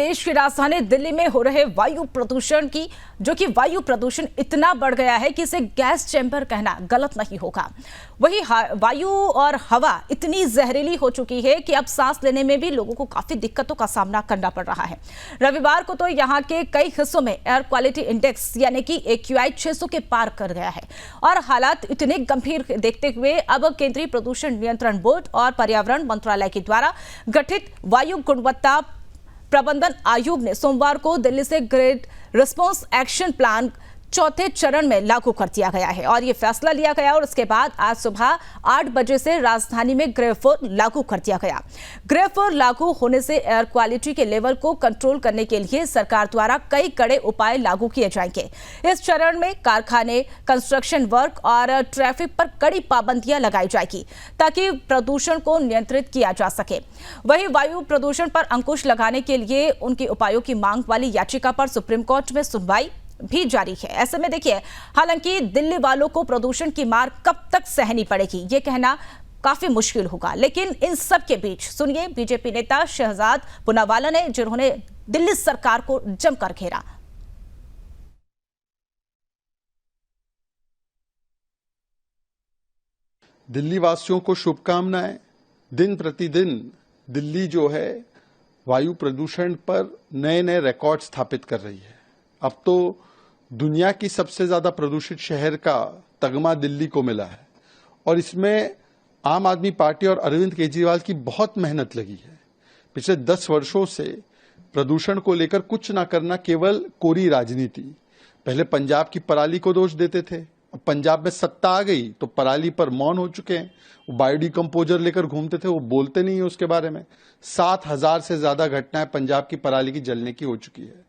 देश की राजधानी दिल्ली में हो रहे वायु प्रदूषण की, जो कि वायु प्रदूषण इतना बढ़ गया है कि इसे गैस चैम्बर कहना गलत नहीं होगा। वही वायु और हवा इतनी जहरीली हो चुकी है कि अब सांस लेने में भी लोगों को काफी दिक्कतों का सामना करना पड़ रहा है। रविवार को तो यहाँ के कई हिस्सों में एयर क्वालिटी इंडेक्स यानी कि AQI 600 के पार कर गया है और हालात इतने गंभीर देखते हुए अब केंद्रीय प्रदूषण नियंत्रण बोर्ड और पर्यावरण मंत्रालय के द्वारा गठित वायु गुणवत्ता प्रबंधन आयोग ने सोमवार को दिल्ली से ग्रेड रिस्पांस एक्शन प्लान चौथे चरण में लागू कर दिया गया है और ये फैसला लिया गया और उसके बाद आज सुबह 8 बजे से राजधानी में ग्रेड 4 लागू कर दिया गया। ग्रेड 4 लागू होने से एयर क्वालिटी के लेवल को कंट्रोल करने के लिए सरकार द्वारा कई कड़े उपाय लागू किए जाएंगे। इस चरण में कारखाने, कंस्ट्रक्शन वर्क और ट्रैफिक पर कड़ी पाबंदियां लगाई जाएगी ताकि प्रदूषण को नियंत्रित किया जा सके। वहीं वायु प्रदूषण पर अंकुश लगाने के लिए उनके उपायों की मांग वाली याचिका पर सुप्रीम कोर्ट में सुनवाई भी जारी है। ऐसे में देखिए, हालांकि दिल्ली वालों को प्रदूषण की मार कब तक सहनी पड़ेगी ये कहना काफी मुश्किल होगा, लेकिन इन सब के बीच सुनिए बीजेपी नेता शहजाद पूनावाला ने, जिन्होंने दिल्ली सरकार को जमकर घेरा। दिल्ली वासियों को शुभकामनाएं। दिन प्रतिदिन दिल्ली जो है वायु प्रदूषण पर नए नए रिकॉर्ड स्थापित कर रही है। अब तो दुनिया की सबसे ज्यादा प्रदूषित शहर का तगमा दिल्ली को मिला है और इसमें आम आदमी पार्टी और अरविंद केजरीवाल की बहुत मेहनत लगी है। पिछले 10 वर्षों से प्रदूषण को लेकर कुछ ना करना केवल कोरी राजनीति। पहले पंजाब की पराली को दोष देते थे, अब पंजाब में सत्ता आ गई तो पराली पर मौन हो चुके हैं। वो बायोडिकम्पोजर लेकर घूमते थे, वो बोलते नहीं है उसके बारे में। 7,000 से ज्यादा घटनाएं पंजाब की पराली की जलने की हो चुकी है।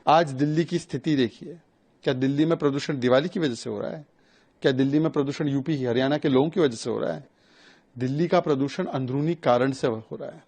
आज दिल्ली की स्थिति देखिए। क्या दिल्ली में प्रदूषण दिवाली की वजह से हो रहा है? क्या दिल्ली में प्रदूषण यूपी हरियाणा के लोगों की वजह से हो रहा है? दिल्ली का प्रदूषण अंदरूनी कारण से हो रहा है।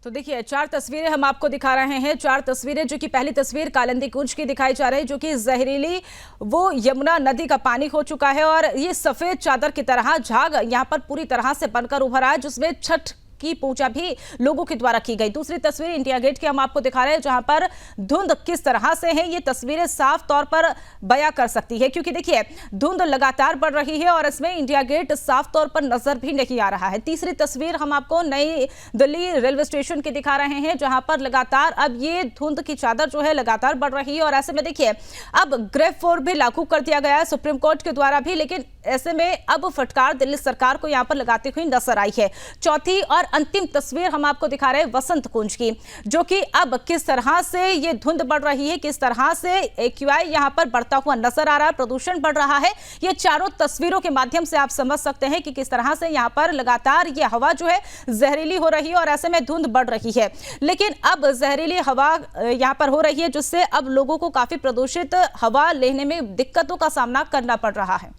तो देखिए, 4 तस्वीरें हम आपको दिखा रहे हैं। 4 तस्वीरें, जो कि पहली तस्वीर कालिंदी कुंज की दिखाई जा रही है, जो कि जहरीली वो यमुना नदी का पानी हो चुका है और ये सफेद चादर की तरह झाग यहाँ पर पूरी तरह से बनकर उभर आया, जिसमें छठ की पूजा भी लोगों के द्वारा की गई। दूसरी तस्वीर इंडिया गेट की हम आपको दिखा रहे हैं, जहां पर धुंध किस तरह से है ये तस्वीरें साफ तौर पर बयां कर सकती है, क्योंकि देखिए धुंध लगातार बढ़ रही है और इसमें इंडिया गेट साफ तौर पर नजर भी नहीं आ रहा है। तीसरी तस्वीर हम आपको नई दिल्ली रेलवे स्टेशन की दिखा रहे हैं, जहां पर लगातार अब ये धुंध की चादर जो है लगातार बढ़ रही है और ऐसे में देखिए अब ग्रेड 4 भी लागू कर दिया गया है सुप्रीम कोर्ट के द्वारा भी, लेकिन ऐसे में अब फटकार दिल्ली सरकार को यहां पर लगाती हुई नजर आई है। चौथी और अंतिम तस्वीर हम आपको दिखा रहे हैं वसंत कुंज की, जो कि अब किस तरह से ये धुंध बढ़ रही है, किस तरह से AQI यहां पर बढ़ता हुआ नजर आ रहा है, प्रदूषण बढ़ रहा है। ये चारों तस्वीरों के माध्यम से आप समझ सकते हैं कि किस तरह से यहां पर लगातार ये हवा जो है जहरीली हो रही है और ऐसे में धुंध बढ़ रही है। लेकिन अब जहरीली हवा यहां पर हो रही है, जिससे अब लोगों को काफी प्रदूषित हवा लेने में दिक्कतों का सामना करना पड़ रहा है।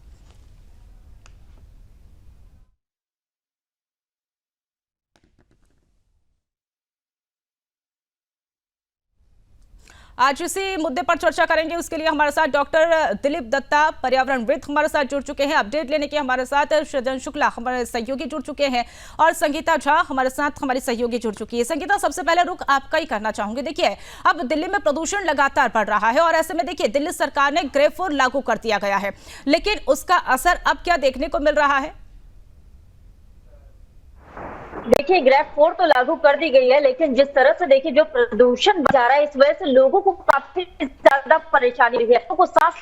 आज इसी मुद्दे पर चर्चा करेंगे। उसके लिए हमारे साथ डॉक्टर दिलीप दत्ता, पर्यावरणविद, हमारे साथ जुड़ चुके हैं। अपडेट लेने के हमारे साथ सृजन शुक्ला, हमारे सहयोगी, जुड़ चुके हैं और संगीता झा हमारे साथ हमारी सहयोगी जुड़ चुकी है। संगीता, सबसे पहले रुख आपका ही करना चाहूंगी। देखिए, अब दिल्ली में प्रदूषण लगातार बढ़ रहा है और ऐसे में देखिए दिल्ली सरकार ने ग्रेड 4 लागू कर दिया गया है, लेकिन उसका असर अब क्या देखने को मिल रहा है? देखिए, ग्रेड 4 तो लागू कर दी गई है, लेकिन जिस तरह से देखिए जो प्रदूषण बढ़ रहा है, इस वजह से लोगों को काफी ज्यादा परेशानी है। लोगों को सांस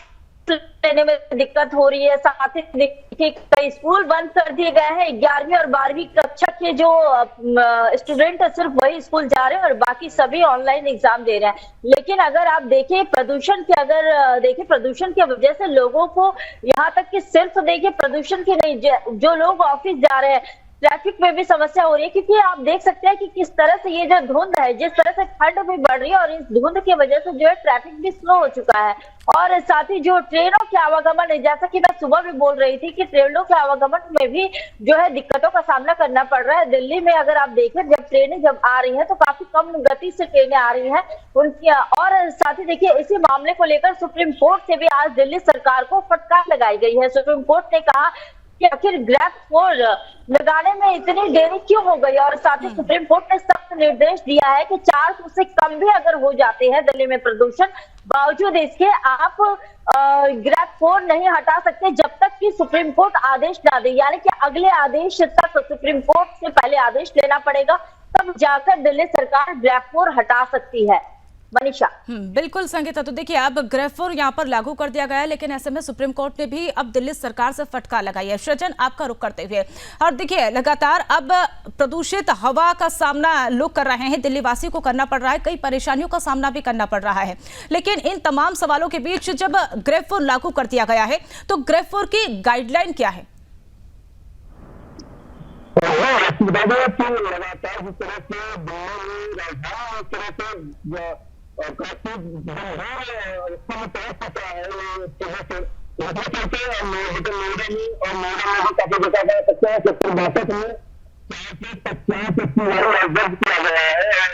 लेने में दिक्कत हो रही है। साथ ही देखिए कई स्कूल बंद कर दिए गए हैं। 11वीं और 12वीं कक्षा के जो स्टूडेंट है सिर्फ वही स्कूल जा रहे हैं और बाकी सभी ऑनलाइन एग्जाम दे रहे हैं। लेकिन अगर आप देखें प्रदूषण की वजह से लोगों को यहाँ तक कि सिर्फ देखिए प्रदूषण की नहीं, जो लोग ऑफिस जा रहे हैं ट्रैफिक में भी समस्या हो रही है, क्योंकि आप देख सकते हैं कि किस तरह से ये जो धुंध है, जिस तरह से ठंड भी बढ़ रही है और इस धुंध की वजह से जो है ट्रैफिक भी स्लो हो चुका है और साथ ही जो ट्रेनों के आवागमन है, जैसा कि मैं सुबह भी बोल रही थी कि ट्रेनों के आवागमन में भी जो है दिक्कतों का सामना करना पड़ रहा है। दिल्ली में अगर आप देखें जब आ रही है तो काफी कम गति से ट्रेनें आ रही है उनकी। और साथ ही देखिए इसी मामले को लेकर सुप्रीम कोर्ट से भी आज दिल्ली सरकार को फटकार लगाई गई है। सुप्रीम कोर्ट ने कहा कि आखिर ग्रैप 4 लगाने में इतनी देरी क्यों हो गई। और साथ ही सुप्रीम कोर्ट ने सख्त निर्देश दिया है कि 400 से कम भी अगर हो जाते हैं दिल्ली में प्रदूषण, बावजूद इसके आप ग्रैप 4 नहीं हटा सकते जब तक कि सुप्रीम कोर्ट आदेश ना दे। यानी कि अगले आदेश तक सुप्रीम कोर्ट से पहले आदेश लेना पड़ेगा, तब जाकर दिल्ली सरकार ग्रैप 4 हटा सकती है। मनीषा। बिल्कुल संगीता, तो देखिए अब ग्रैप 4 यहाँ पर लागू कर दिया गया है, लेकिन ऐसे में सुप्रीम कोर्ट ने भी अब दिल्ली सरकार से फटकार लगाई है। सृजन, आपका रुख करते हुए, और देखिए लगातार अब प्रदूषित हवा का सामना लोग कर रहे हैं, दिल्ली वासियों को करना पड़ रहा है, कई परेशानियों का सामना भी करना पड़ रहा है। लेकिन इन तमाम सवालों के बीच जब ग्रैप 4 लागू कर दिया गया है तो ग्रैप 4 की गाइडलाइन क्या है? लगातार जिस तरह से दिल्ली राजधानी इस तरह से काफी समय प्रयास होता है काफी देखा जा सकता है सेक्टर 62 में 450 किया गया है।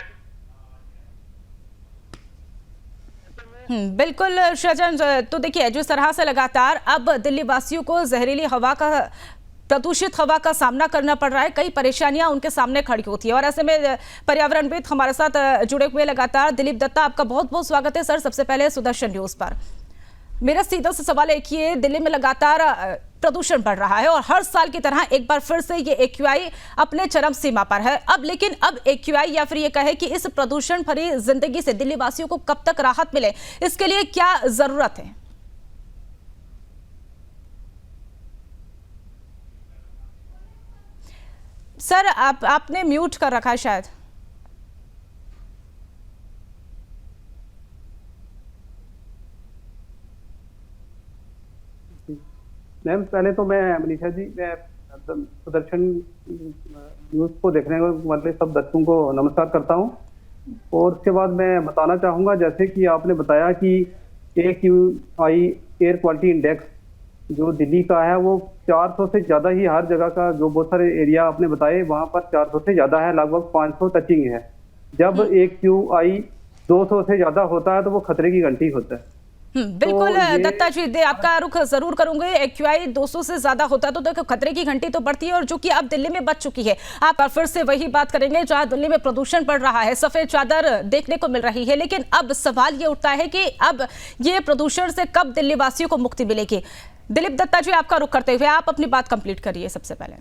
बिल्कुल सृजन, तो देखिए जिस तरह से लगातार अब दिल्ली वासियों को जहरीली हवा का, प्रदूषित हवा का सामना करना पड़ रहा है, कई परेशानियां उनके सामने खड़ी होती है, और ऐसे में पर्यावरणविद हमारे साथ जुड़े हुए लगातार दिलीप दत्ता, आपका बहुत बहुत स्वागत है सर। सबसे पहले सुदर्शन न्यूज पर मेरा सीधा सा सवाल एक ही है, दिल्ली में लगातार प्रदूषण बढ़ रहा है और हर साल की तरह एक बार फिर से ये AQI अपने चरम सीमा पर है। लेकिन अब AQI या फिर ये कहे कि इस प्रदूषण भरी जिंदगी से दिल्ली वासियों को कब तक राहत मिले, इसके लिए क्या जरूरत है? सर आपने म्यूट कर रखा है शायद। मैम पहले तो मैं मनीषा जी, मैं सुदर्शन न्यूज को देखने वाले सब दर्शकों को नमस्कार करता हूं, और उसके बाद मैं बताना चाहूंगा जैसे कि आपने बताया कि AQI एयर क्वालिटी इंडेक्स जो दिल्ली का है वो 400 से ज्यादा ही हर जगह का, जो बहुत सारे एरिया आपने बताए वहां पर 400 से ज्यादा है, लगभग 500 टचिंग है। जब AQI 200 से ज्यादा होता है तो वो खतरे की घंटी होता है। बिल्कुल दत्ता जी, आपका रुख जरूर करूंगे। AQI 200 से ज्यादा होता है तो देखो खतरे की घंटी तो बढ़ती है, और जो कि अब दिल्ली में बच चुकी है। आप फिर से वही बात करेंगे जहां दिल्ली में प्रदूषण बढ़ रहा है, सफेद चादर देखने को मिल रही है, लेकिन अब सवाल ये उठता है कि अब ये प्रदूषण से कब दिल्ली वासियों को मुक्ति मिलेगी? दिलीप दत्ता जी, आपका रुख करते हुए आप अपनी बात कंप्लीट करिए। सबसे पहले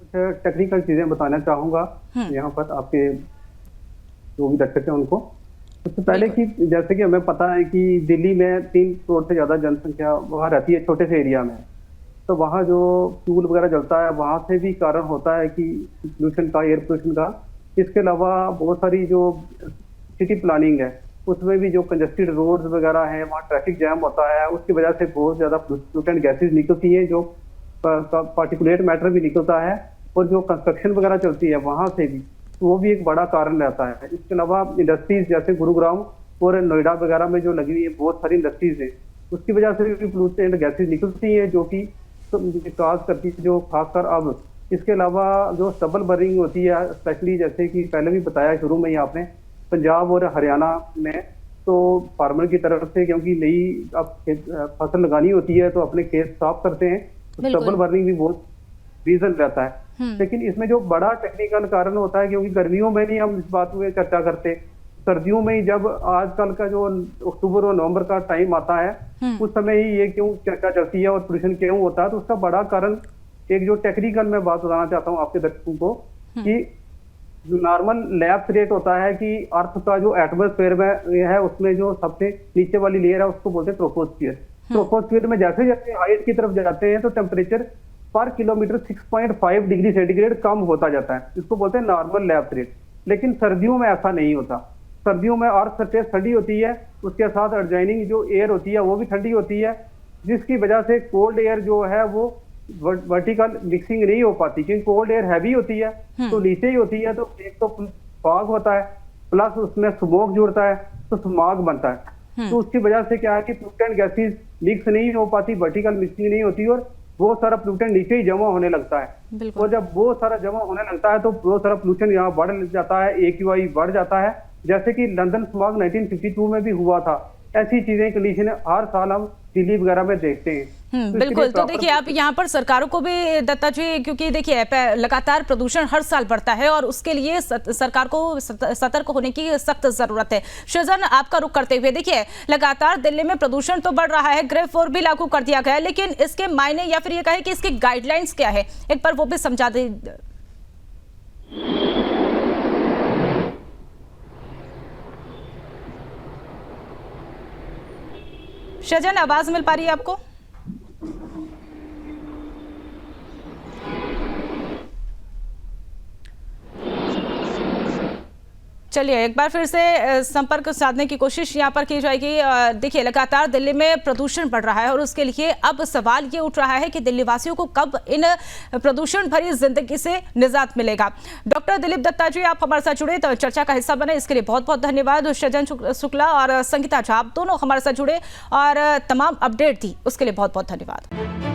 कुछ टेक्निकल चीजें बताना चाहूंगा यहाँ पर आपके जो भी दर्शक हैं उनको। सबसे पहले कि जैसे कि हमें पता है कि दिल्ली में 3 करोड़ से ज्यादा जनसंख्या वहाँ रहती है, छोटे से एरिया में, तो वहाँ जो फ्यूल वगैरह जलता है वहाँ से भी कारण होता है कि पोल्यूशन का, एयर पोल्यूशन का। इसके अलावा बहुत सारी जो सिटी प्लानिंग है उसमें भी जो कंजेस्टेड रोड्स वगैरह हैं वहाँ ट्रैफिक जैम होता है, उसकी वजह से बहुत ज्यादा पोल्यूटेंट गैसेज निकलती है, जो पार्टिकुलेट मैटर भी निकलता है, और जो कंस्ट्रक्शन वगैरह चलती है वहाँ से भी, तो वो भी एक बड़ा कारण रहता है। इसके अलावा इंडस्ट्रीज जैसे गुरुग्राम और नोएडा वगैरह में जो लगी हुई है बहुत सारी इंडस्ट्रीज है, उसकी वजह से भी पोल्यूटेंट गैसेज निकलती है जो कि काज करती है, जो खासकर अब। इसके अलावा जो स्टबल बर्निंग होती है, स्पेशली जैसे कि पहले भी बताया शुरू में ही आपने, पंजाब और हरियाणा में तो फार्मर की तरफ से क्योंकि नई अब फसल लगानी होती है तो अपने खेत साफ करते हैं, तो स्टबल बर्निंग भी बहुत रीजन रहता है। लेकिन इसमें जो बड़ा टेक्निकल कारण होता है, क्योंकि गर्मियों में नहीं हम इस बात में चर्चा करते, सर्दियों में ही जब आजकल का जो अक्टूबर और नवंबर का टाइम आता है उस समय ही ये क्यों चर्चा चलती है और पोल्यूशन क्यों होता है, तो उसका बड़ा कारण एक जो टेक्निकल मैं बात बताना चाहता हूँ आपके दर्शकों को कि जो नॉर्मल लैप्स रेट होता है कि अर्थ का जो एटमॉस्फेयर में है उसमें जो सबसे नीचे वाली लेयर है उसको बोलते हैं ट्रोपोस्फियर। ट्रोपोस्फियर में जैसे जैसे हाइट की तरफ जाते हैं तो टेम्परेचर पर किलोमीटर 6.5 डिग्री सेंटीग्रेड कम होता जाता है, इसको बोलते हैं नॉर्मल लैप्स रेट। लेकिन सर्दियों में ऐसा नहीं होता, सर्दियों में अर्थ सरफेस ठंडी होती है, उसके साथ एडजॉइनिंग जो एयर होती है वो भी ठंडी होती है, जिसकी वजह से कोल्ड एयर जो है वो वर्टिकल मिक्सिंग नहीं हो पाती, क्योंकि कोल्ड एयर हैवी होती है तो नीचे ही होती है, तो एक तो फॉग होता है प्लस उसमें स्मोक जुड़ता है तो स्मॉग बनता है। तो उसकी वजह से क्या है कि पोल्यूटेंट गैसेज मिक्स नहीं हो पाती, वर्टिकल मिक्सिंग नहीं होती और बहुत सारा पोल्यूटेंट नीचे ही जमा होने लगता है। और जब बहुत सारा जमा होने लगता है तो बहुत सारा पोल्यूशन यहाँ बढ़ जाता है, AQI बढ़ जाता है। जैसे कि लंदन स्मॉग 1952 में भी हुआ था, ऐसी चीजें कंडीशन हर साल हम दिल्ली वगैरह में देखते हैं। तो इसके लिए बिल्कुल। तो proper- देखिए आप यहाँ पर सरकारों को भी दत्ता जी, क्योंकि देखिए लगातार प्रदूषण हर साल बढ़ता है और उसके लिए सरकार को सतर्क होने की सख्त जरूरत है। सृजन, आपका रुख करते हुए देखिए लगातार दिल्ली में प्रदूषण तो बढ़ रहा है, ग्रेड 4 भी लागू कर दिया गया है, लेकिन इसके मायने या फिर ये कहे कि इसकी गाइडलाइंस क्या है, एक बार वो भी समझा दे। सृजन, आवाज मिल पा रही है आपको? चलिए एक बार फिर से संपर्क साधने की कोशिश यहाँ पर की जाएगी। देखिए लगातार दिल्ली में प्रदूषण बढ़ रहा है और उसके लिए अब सवाल ये उठ रहा है कि दिल्ली वासियों को कब इन प्रदूषण भरी जिंदगी से निजात मिलेगा। डॉक्टर दिलीप दत्ता जी, आप हमारे साथ जुड़े तो चर्चा का हिस्सा बने, इसके लिए बहुत बहुत धन्यवाद। सृजन शुक्ला और संगीता झा, आप दोनों हमारे साथ जुड़े और तमाम अपडेट दी, उसके लिए बहुत बहुत धन्यवाद।